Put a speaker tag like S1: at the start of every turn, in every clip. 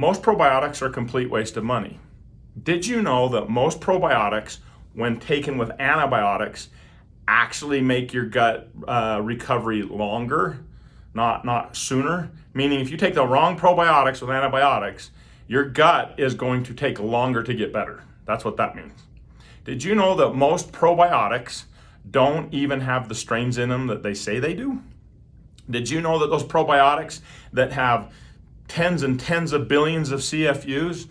S1: most probiotics are a complete waste of money. Did you know that most probiotics, when taken with antibiotics, actually make your gut recovery longer, not sooner? Meaning if you take the wrong probiotics with antibiotics, your gut is going to take longer to get better. That's what that means. Did you know that most probiotics don't even have the strains in them that they say they do? Did you know that those probiotics that have tens and tens of billions of CFUs,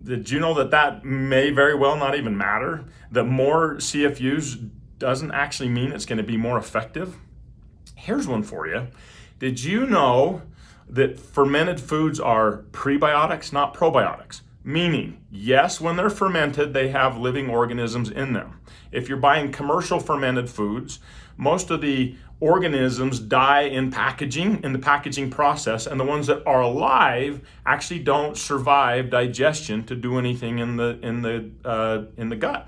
S1: did you know that that may very well not even matter? That more CFUs doesn't actually mean it's going to be more effective? Here's one for you. Did you know that fermented foods are prebiotics, not probiotics? Meaning, yes, when they're fermented, they have living organisms in them. If you're buying commercial fermented foods, most of the organisms die in the packaging process, and the ones that are alive actually don't survive digestion to do anything in the gut.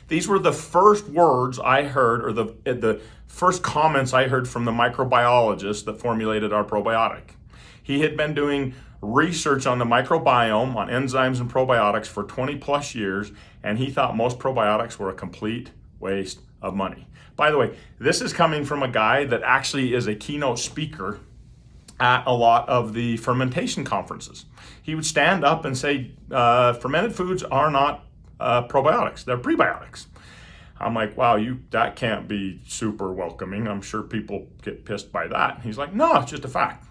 S1: These were the first words I heard, or the first comments I heard from the microbiologist that formulated our probiotic. He had been doing research on the microbiome, on enzymes and probiotics for 20 plus years, and he thought most probiotics were a complete waste of money. By the way, this is coming from a guy that actually is a keynote speaker at a lot of the fermentation conferences. He would stand up and say, fermented foods are not probiotics, they're prebiotics. I'm like, wow, that can't be super welcoming. I'm sure people get pissed by that. He's like, no, it's just a fact.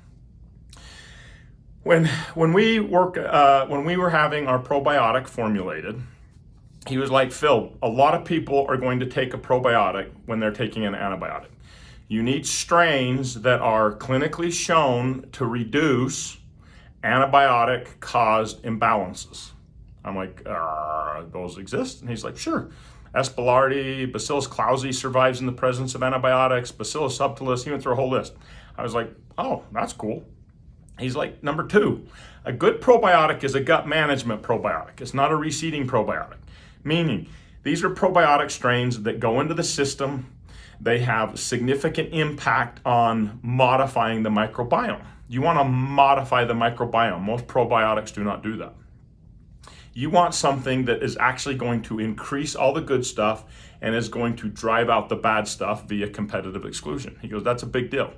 S1: When we were having our probiotic formulated, he was like, Phil, a lot of people are going to take a probiotic when they're taking an antibiotic. You need strains that are clinically shown to reduce antibiotic-caused imbalances. I'm like, those exist? And he's like, sure. Aspergillosis, Bacillus clausii survives in the presence of antibiotics, Bacillus subtilis, he went through a whole list. I was like, oh, that's cool. He's like, number 2, a good probiotic is a gut management probiotic. It's not a reseeding probiotic. Meaning, these are probiotic strains that go into the system. They have significant impact on modifying the microbiome. You want to modify the microbiome. Most probiotics do not do that. You want something that is actually going to increase all the good stuff and is going to drive out the bad stuff via competitive exclusion. He goes, that's a big deal.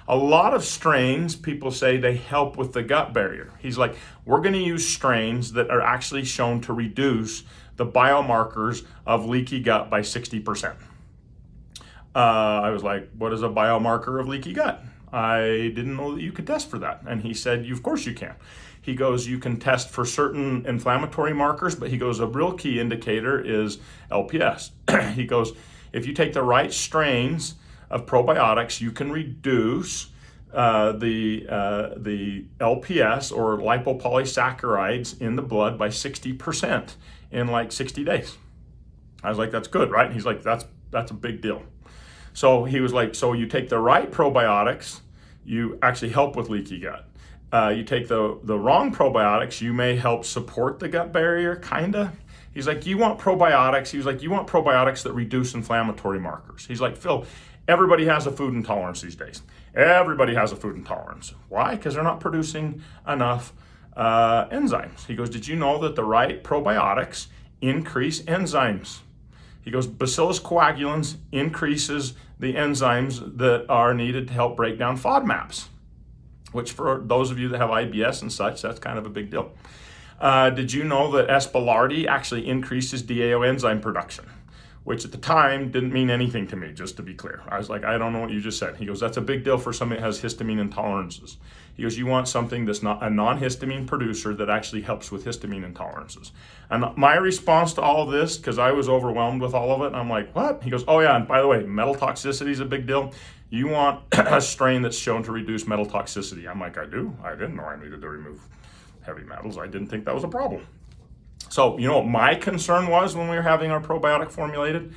S1: A lot of strains, people say they help with the gut barrier. He's like, we're going to use strains that are actually shown to reduce the biomarkers of leaky gut by 60%. I was like, what is a biomarker of leaky gut? I didn't know that you could test for that. And he said, of course you can. He goes, you can test for certain inflammatory markers, but he goes, a real key indicator is LPS. He goes, if you take the right strains of probiotics, you can reduce the LPS or lipopolysaccharides in the blood by 60% in like 60 days. I was like, that's good, right? And he's like, that's a big deal. So he was like, so you take the right probiotics, you actually help with leaky gut. You take the wrong probiotics, you may help support the gut barrier, kinda. He's like, you want probiotics. He was like, you want probiotics that reduce inflammatory markers. He's like, Phil, everybody has a food intolerance these days. Everybody has a food intolerance. Why? Because they're not producing enough enzymes. He goes, did you know that the right probiotics increase enzymes? He goes, Bacillus coagulans increases the enzymes that are needed to help break down FODMAPs, which for those of you that have IBS and such, that's kind of a big deal. Did you know that Aspergillosis actually increases DAO enzyme production, which at the time didn't mean anything to me, just to be clear. I was like, I don't know what you just said. He goes, that's a big deal for somebody that has histamine intolerances. He goes, you want something that's not a non-histamine producer that actually helps with histamine intolerances. And my response to all of this, because I was overwhelmed with all of it, and I'm like, what? He goes, oh yeah, and by the way, metal toxicity is a big deal. You want a strain that's shown to reduce metal toxicity. I'm like, I do? I didn't know I needed to remove heavy metals. I didn't think that was a problem. So, you know what my concern was when we were having our probiotic formulated?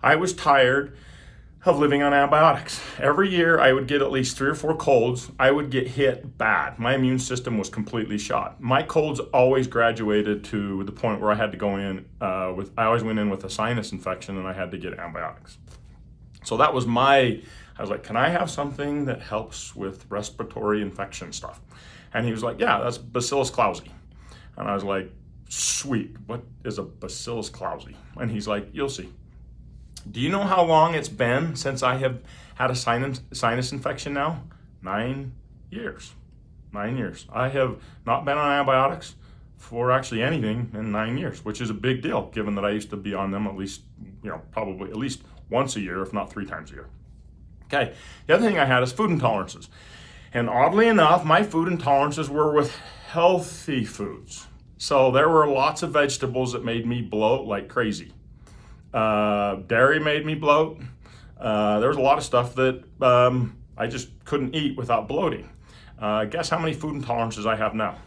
S1: I was tired of living on antibiotics. Every year I would get at least 3 or 4 colds. I would get hit bad. My immune system was completely shot. My colds always graduated to the point where I had to go in I always went in with a sinus infection and I had to get antibiotics. So that was I was like, can I have something that helps with respiratory infection stuff? And he was like, yeah, that's Bacillus clausii. And I was like, sweet, what is a Bacillus clausii? And he's like, you'll see. Do you know how long it's been since I have had a sinus infection now? 9 years. 9 years. I have not been on antibiotics for actually anything in 9 years, which is a big deal given that I used to be on them at least, probably at least once a year, if not 3 times a year. Okay, the other thing I had is food intolerances. And oddly enough, my food intolerances were with healthy foods. So there were lots of vegetables that made me bloat like crazy. Dairy made me bloat. There was a lot of stuff that I just couldn't eat without bloating. Guess how many food intolerances I have now?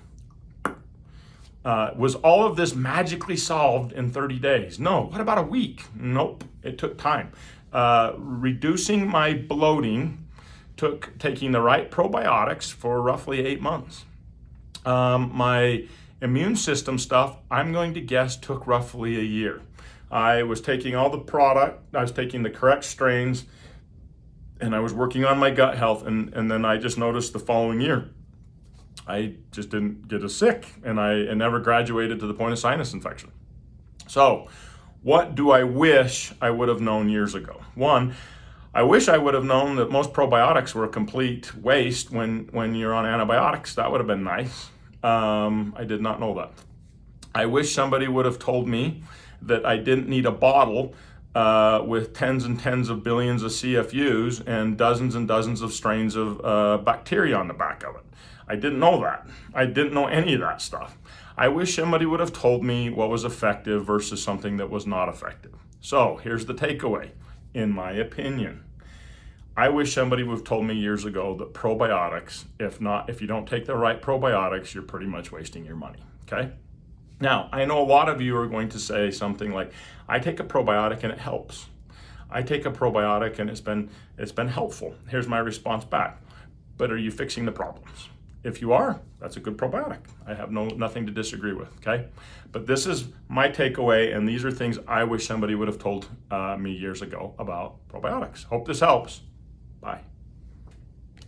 S1: Was all of this magically solved in 30 days? No. What about a week? Nope. It took time. Reducing my bloating took taking the right probiotics for roughly 8 months. My immune system stuff, I'm going to guess, took roughly a year. I was taking all the product, I was taking the correct strains, and I was working on my gut health, and then I just noticed the following year, I just didn't get as sick, and I never graduated to the point of sinus infection. So, what do I wish I would have known years ago? One, I wish I would have known that most probiotics were a complete waste when you're on antibiotics. That would have been nice. I did not know that. I wish somebody would have told me that I didn't need a bottle with tens and tens of billions of CFUs and dozens of strains of bacteria on the back of it. I didn't know that. I didn't know any of that stuff. I wish somebody would have told me what was effective versus something that was not effective. So here's the takeaway, in my opinion. I wish somebody would have told me years ago that probiotics, if you don't take the right probiotics, you're pretty much wasting your money, okay? Now, I know a lot of you are going to say something like, I take a probiotic and it helps. I take a probiotic and it's been helpful. Here's my response back. But are you fixing the problems? If you are, that's a good probiotic. I have nothing to disagree with, okay? But this is my takeaway, and these are things I wish somebody would have told me years ago about probiotics. Hope this helps. Bye.